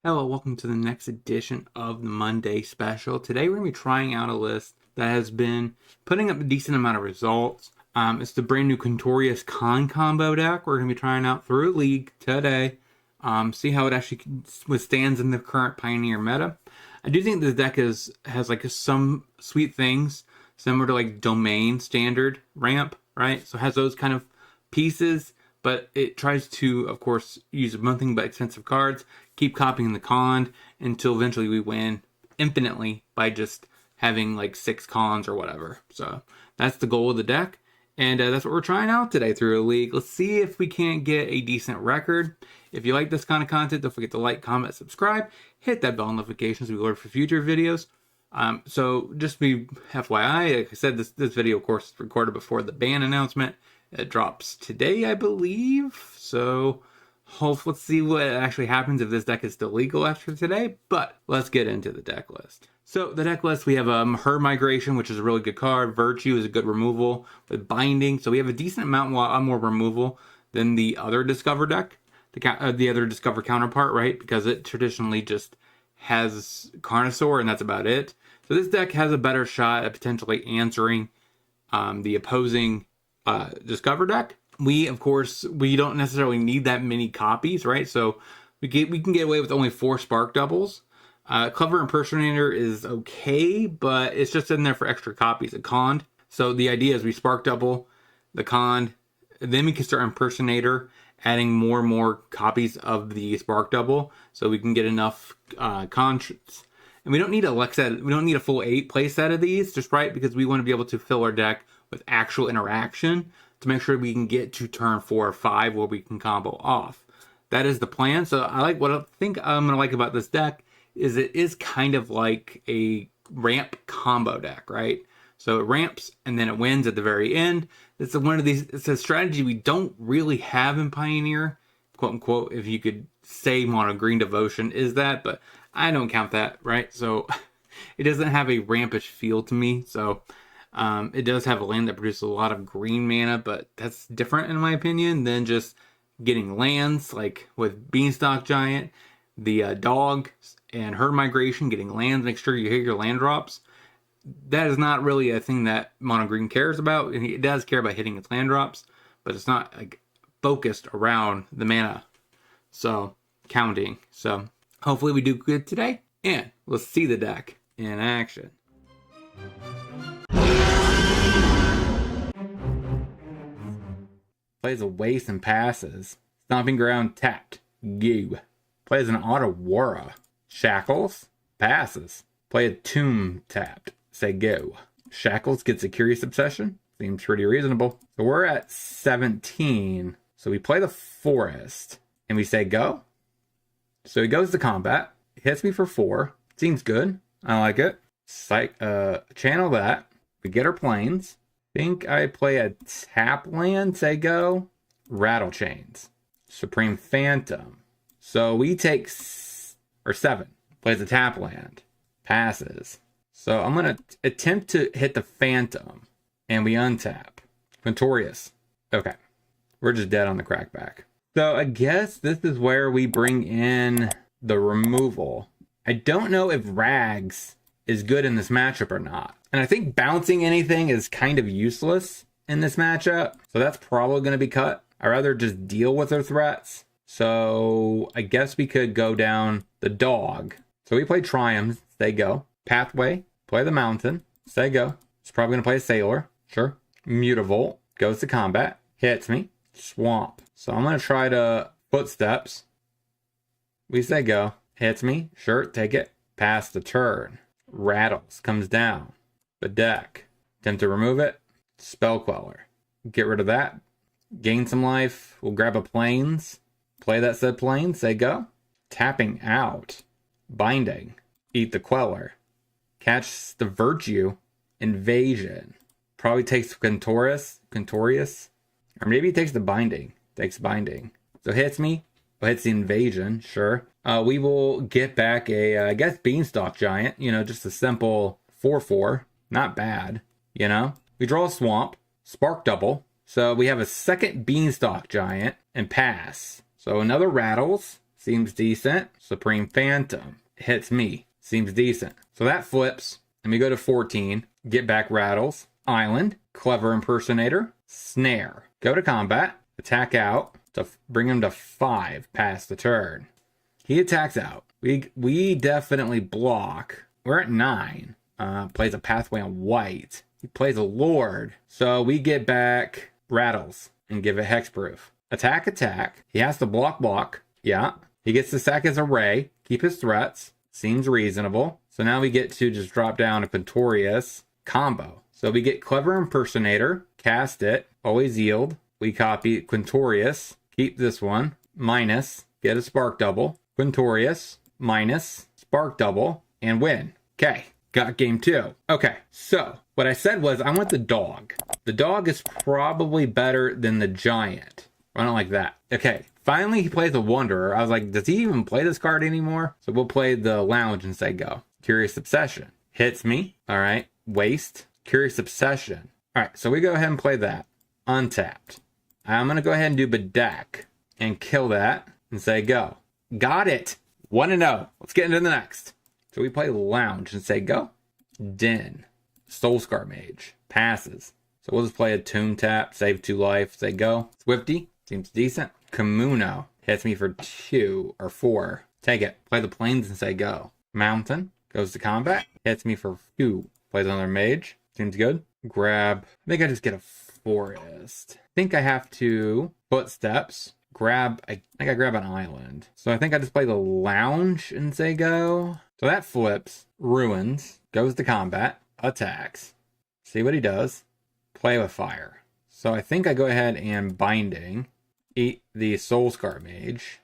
Hello, welcome to the next edition of the Monday Special. Today we're going to be trying out a list that has been putting up a decent amount of results. It's the brand new Quintorius Con combo deck. We're going to be trying out through a league today. See how it actually withstands in the current Pioneer meta. I do think this deck has like some sweet things similar to like Domain Standard Ramp, right? So it has those kind of pieces, but it tries to, of course, use nothing but expensive cards, keep copying the con until eventually we win infinitely by just having like 6 cons or whatever. So that's the goal of the deck, and that's what we're trying out today through a league. Let's see if we can't get a decent record. If you like this kind of content, don't forget to like, comment, subscribe, hit that bell notifications we alert for future videos. So just be FYI, like I said, this video, of course, is recorded before the ban announcement. It drops today, I believe. So let's see what actually happens if this deck is still legal after today. But let's get into the deck list. So the deck list, we have Herd Migration, which is a really good card. Virtue is a good removal with Binding. So we have a decent amount more removal than the other Discover deck, the other Discover counterpart, right? Because it traditionally just has Carnosaur and that's about it. So this deck has a better shot at potentially answering the opposing Discover deck. We, of course, we don't necessarily need that many copies, right? So we can get away with only 4 Spark Doubles. Clever Impersonator is okay, but it's just in there for extra copies of Con. So the idea is we Spark Double the Con, then we can start Impersonator, adding more and more copies of the Spark Double, so we can get enough Con. And we don't need a set. We don't need a full 8 play set of these, just right, because we want to be able to fill our deck with actual interaction to make sure we can get to turn 4 or 5 where we can combo off. That is the plan. So I think I'm going to like about this deck is it is kind of like a ramp combo deck, right? So it ramps and then it wins at the very end. It's a strategy we don't really have in Pioneer, quote unquote, if you could say Mono Green Devotion is that, but I don't count that, right? So it doesn't have a rampish feel to me. So it does have a land that produces a lot of green mana, but that's different in my opinion than just getting lands like with Beanstalk Giant, the dog, and Herd Migration, getting lands, make sure you hit your land drops. That is not really a thing that Mono Green cares about. It does care about hitting its land drops, but it's not like focused around the mana. So counting. So hopefully we do good today, and let's see the deck in action. Plays a Waste and passes. Stomping Ground tapped. Go. Plays an Aurora. Shackles. Passes. Play a Tomb tapped. Say go. Shackles gets a Curious Obsession. Seems pretty reasonable. So we're at 17. So we play the Forest. And we say go. So he goes to combat. Hits me for 4. Seems good. I like it. Channel that. We get our planes. Think I play a tap land, say go. Rattle Chains. Supreme Phantom. So we take 7. Plays a tap land. Passes. So I'm going to attempt to hit the Phantom. And we untap. Quintorius. Okay. We're just dead on the crackback. So I guess this is where we bring in the removal. I don't know if Rags is good in this matchup or not. And I think bouncing anything is kind of useless in this matchup. So that's probably going to be cut. I'd rather just deal with their threats. So I guess we could go down the dog. So we play Triumph. Say go. Pathway. Play the Mountain. Say go. It's probably going to play a Sailor. Sure. Mutavolt. Goes to combat. Hits me. Swamp. So I'm going to try to Footsteps. We say go. Hits me. Sure. Take it. Pass the turn. Rattles. Comes down. Bedeck. Attempt to remove it. Spell Queller. Get rid of that. Gain some life. We'll grab a Plains. Play that said Plains. Say go. Tapping out. Binding. Eat the Queller. Catch the Virtue. Invasion. Probably takes Quintorius. Or maybe he takes the Binding. Takes Binding. So hits me. Hits the Invasion. Sure. We will get back a, I guess, Beanstalk Giant. You know, just a simple 4/4. Not bad. You know. We draw a Swamp. Spark Double. So we have a second Beanstalk Giant and pass. So another Rattles. Seems decent. Supreme Phantom. Hits me. Seems decent. So that flips. And we go to 14. Get back rattles. Island. Clever Impersonator. Snare. Go to combat. Attack out. To bring him to 5 past the turn. He attacks out. We definitely block. We're at 9. Plays a pathway on white. He plays a Lord. So we get back rattles and give it hexproof. Attack, attack. He has to block. Yeah. He gets to sack his array. Keep his threats. Seems reasonable. So now we get to just drop down a Quintorius combo. So we get Clever Impersonator. Cast it. Always yield. We copy Quintorius. Keep this one. Minus. Get a spark double. Quintorius. Minus. Spark double. And win. Okay. Got game 2. Okay. So what I said was I want the dog. The dog is probably better than the giant. I don't like that. Okay. Finally, he plays a Wanderer. I was like, does he even play this card anymore? So we'll play the Lounge and say go. Curious Obsession. Hits me. All right. Waste. Curious Obsession. All right. So we go ahead and play that. Untapped. I'm going to go ahead and do Bedeck and kill that and say go. Got it. 1-0. Let's get into the next. So we play Lounge and say go. Den. Soulscar Mage. Passes. So we'll just play a Tomb Tap. Save 2 life. Say go. Swifty. Seems decent. Kamuno. Hits me for 2 or 4. Take it. Play the Plains and say go. Mountain. Goes to combat. Hits me for 2. Plays another Mage. Seems good. Grab. I think I just get a Forest. I think I have to Footsteps. Grab. I think I grab an Island. So I think I just play the Lounge and say go. So that flips. Ruins. Goes to combat. Attacks. See what he does. Play with fire. So I think I go ahead and Binding. Eat the Soulscar Mage.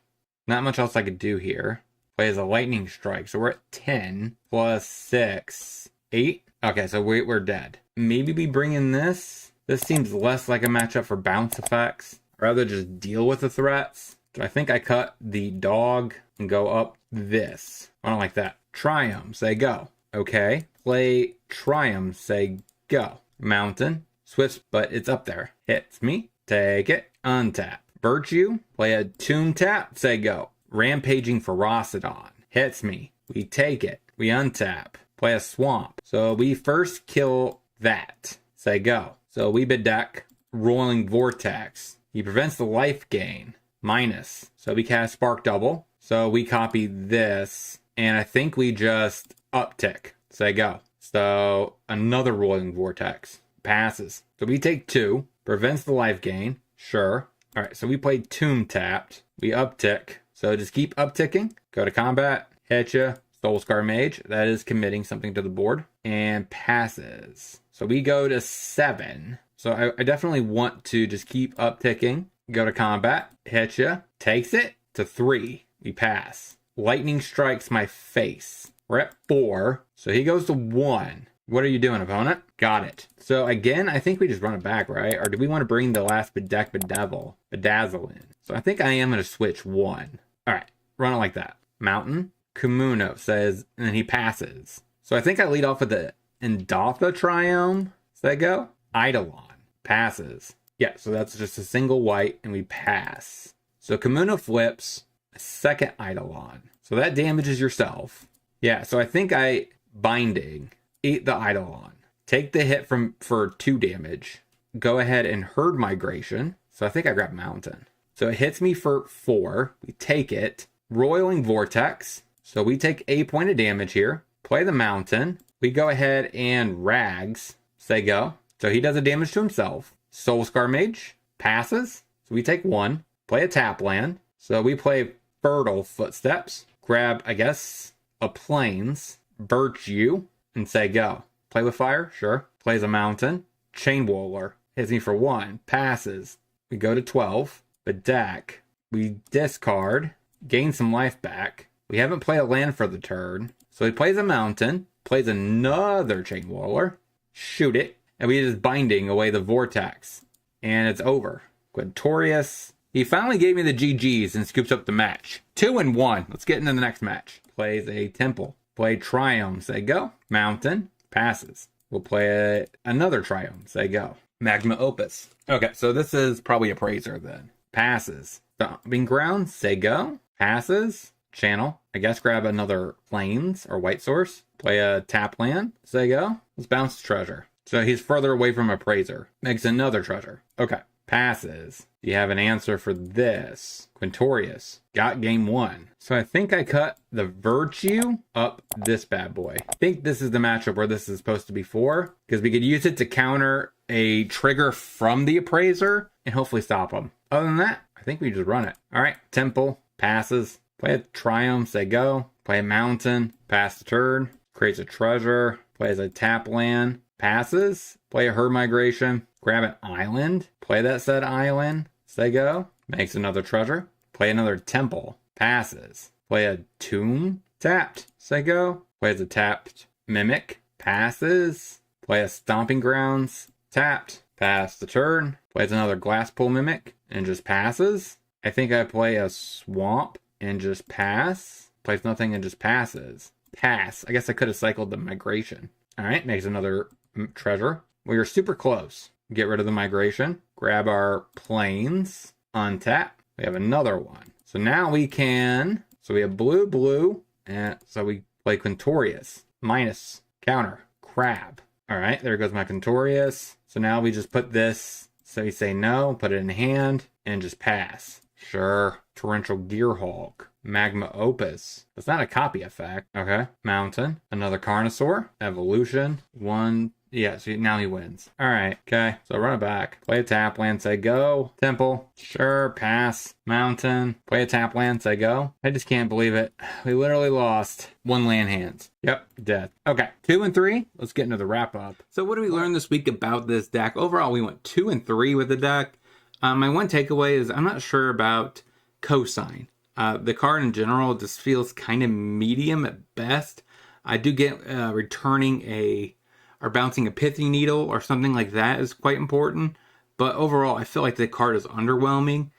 Not much else I could do here. Plays a Lightning Strike. So we're at 10 plus 6. 8. Okay, so we're dead. Maybe we bring in this. This seems less like a matchup for bounce effects. I'd rather just deal with the threats. So I think I cut the dog and go up this. I don't like that. Triumph, say go. Okay. Play Triumph, say go. Mountain. Swift, but it's up there. Hits me. Take it. Untap. Virtue. Play a Tomb Tap, say go. Rampaging Ferocidon. Hits me. We take it. We untap. Play a Swamp. So we first kill that. Say go. So we Bedeck. Rolling Vortex. He prevents the life gain. Minus. So we cast Spark Double. So we copy this. And I think we just uptick. Say go. So another Rolling Vortex. Passes. So we take 2. Prevents the life gain. Sure. Alright, so we played Tomb Tapped. We uptick. So just keep upticking. Go to combat. Hit ya. Soulscar Mage. That is committing something to the board. And passes. So we go to 7. So I definitely want to just keep upticking. Go to combat. Hit ya. Takes it to 3. We pass. Lightning strikes my face. We're at 4. So he goes to 1. What are you doing, opponent? Got it. So again, I think we just run it back, right? Or do we want to bring the last Bedazzle in? So I think I am going to switch 1. All right, run it like that. Mountain. Kamuno says, and then he passes. So I think I lead off with the Endotha Triumph. Does that go? Eidolon. Passes. Yeah, so that's just a single white, and we pass. So Kamuno flips a second Eidolon. So that damages yourself. Yeah, so I think I Binding. Eat the Eidolon. Take the hit for 2 damage. Go ahead and Herd Migration. So I think I grab Mountain. So it hits me for 4. We take it. Roiling Vortex. So we take a point of damage here. Play the Mountain. We go ahead and Rags. Say go. So he does a damage to himself. Soulscar Mage. Passes. So we take 1. Play a tap land. So we play Fertile Footsteps. Grab, I guess, a Plains. Virtue. And say go. Play with fire? Sure. Plays a Mountain. Chain Whirler. Hits me for 1. Passes. We go to 12. Bedeck. We discard. Gain some life back. We haven't played a land for the turn. So he plays a Mountain. Plays another Chain Whirler. Shoot it. And we just Binding away the Vortex. And it's over. Quintorius. He finally gave me the GGs and scoops up the match. 2-1. Let's get into the next match. Plays a Temple. Play Triumph, say go. Mountain, passes. We'll play another Triumph, say go. Magma Opus. Okay, so this is probably a Praiser then. Passes. Stomping Ground, say go. passes, channel. I guess grab another plains or white source. Play a tap land. So there you go. Let's bounce treasure. So he's further away from Appraiser. Makes another treasure. Okay. Passes. Do you have an answer for this? Quintorius. Got game 1. So I think I cut the Virtue up this bad boy. I think this is the matchup where this is supposed to be 4. Because we could use it to counter a trigger from the Appraiser and hopefully stop him. Other than that, I think we just run it. Alright. Temple. Passes. Play a Triumph. Say go. Play a Mountain. Pass the turn. Creates a treasure. Plays a tap land. Passes. Play a Herd Migration. Grab an island. Play that said island. Say go. Makes another treasure. Play another temple. Passes. Play a tomb. Tapped. Say go. Plays a tapped mimic. Passes. Play a stomping grounds. Tapped. Pass the turn. Plays another glass pool mimic and just passes. I think I play a swamp and just pass. Plays nothing and just passes. Pass. I guess I could have cycled the migration. Alright, makes another treasure. We are super close. Get rid of the migration. Grab our plains. Untap. We have another one. So now we can... So we have blue, blue. And so we play Quintorius. Minus. Counter. Crab. Alright, there goes my Quintorius. So now we just put this... So we say no. Put it in hand. And just pass. Sure. Torrential Gearhulk. Magma Opus. That's not a copy effect. Okay. Mountain. Another Carnosaur. Evolution. One. Yeah, so now he wins. Alright, okay. So run it back. Play a tap land, say go. Temple. Sure, pass. Mountain. Play a tap land, say go. I just can't believe it. We literally lost 1 land hands. Yep, dead. Okay, 2 and 3. Let's get into the wrap up. So what did we learn this week about this deck? Overall, we went 2 and 3 with the deck. My one takeaway is I'm not sure about Cosine. The card in general just feels kind of medium at best. I do get returning or bouncing a Pithy Needle or something like that is quite important. But overall, I feel like the card is underwhelming.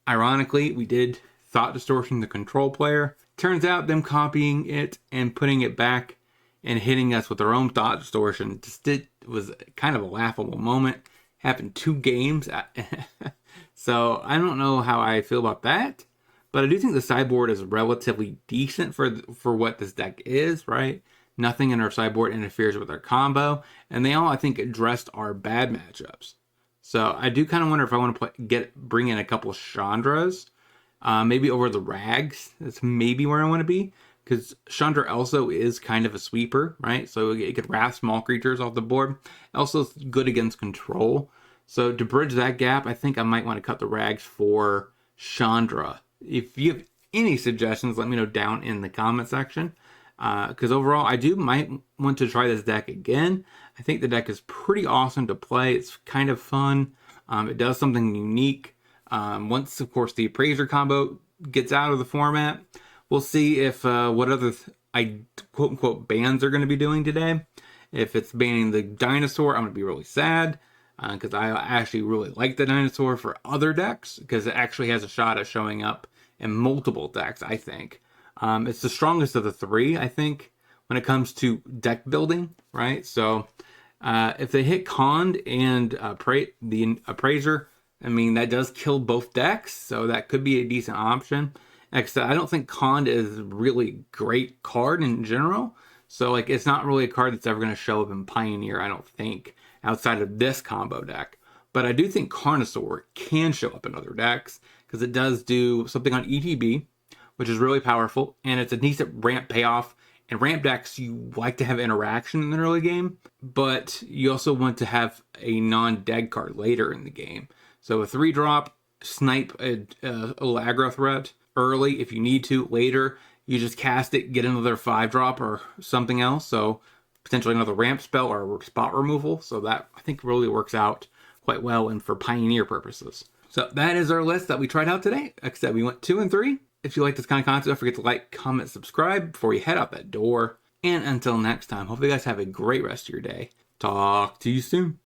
Ironically, we did Thought Distortion the control player. Turns out them copying it and putting it back and hitting us with their own Thought Distortion was kind of a laughable moment. Happened 2 games. So I don't know how I feel about that. But I do think the sideboard is relatively decent for what this deck is, right? Nothing in our sideboard interferes with our combo. And they all, I think, addressed our bad matchups. So I do kind of wonder if I want to bring in a couple of Chandras. Maybe over the Rags. That's maybe where I want to be. Because Chandra also is kind of a sweeper, right? So it could wrath small creatures off the board. Also, it's good against control. So to bridge that gap, I think I might want to cut the Rags for Chandra. If you have any suggestions, let me know down in the comment section. Because overall, I might want to try this deck again. I think the deck is pretty awesome to play. It's kind of fun. It does something unique. Once, of course, the Appraiser combo gets out of the format, we'll see if what other quote-unquote bans are going to be doing today. If it's banning the Dinosaur, I'm going to be really sad. Because I actually really like the Dinosaur for other decks. Because it actually has a shot at showing up in multiple decks, I think. It's the strongest of the 3, I think, when it comes to deck building, right? So if they hit Cond and the Appraiser, I mean, that does kill both decks. So that could be a decent option. Except I don't think Cond is a really great card in general. So like, it's not really a card that's ever going to show up in Pioneer, I don't think, outside of this combo deck. But I do think Carnosaur can show up in other decks because it does do something on ETB, which is really powerful, and it's a decent ramp payoff. And ramp decks, you like to have interaction in the early game, but you also want to have a non-dead card later in the game. So a 3-drop, snipe a aggro threat early if you need to. Later, you just cast it, get another 5-drop or something else. So potentially another ramp spell or spot removal. So that, I think, really works out quite well and for Pioneer purposes. So that is our list that we tried out today. Like I said, we went 2 and 3. If you like this kind of content, don't forget to like, comment, subscribe before you head out that door. And until next time, hope you guys have a great rest of your day. Talk to you soon.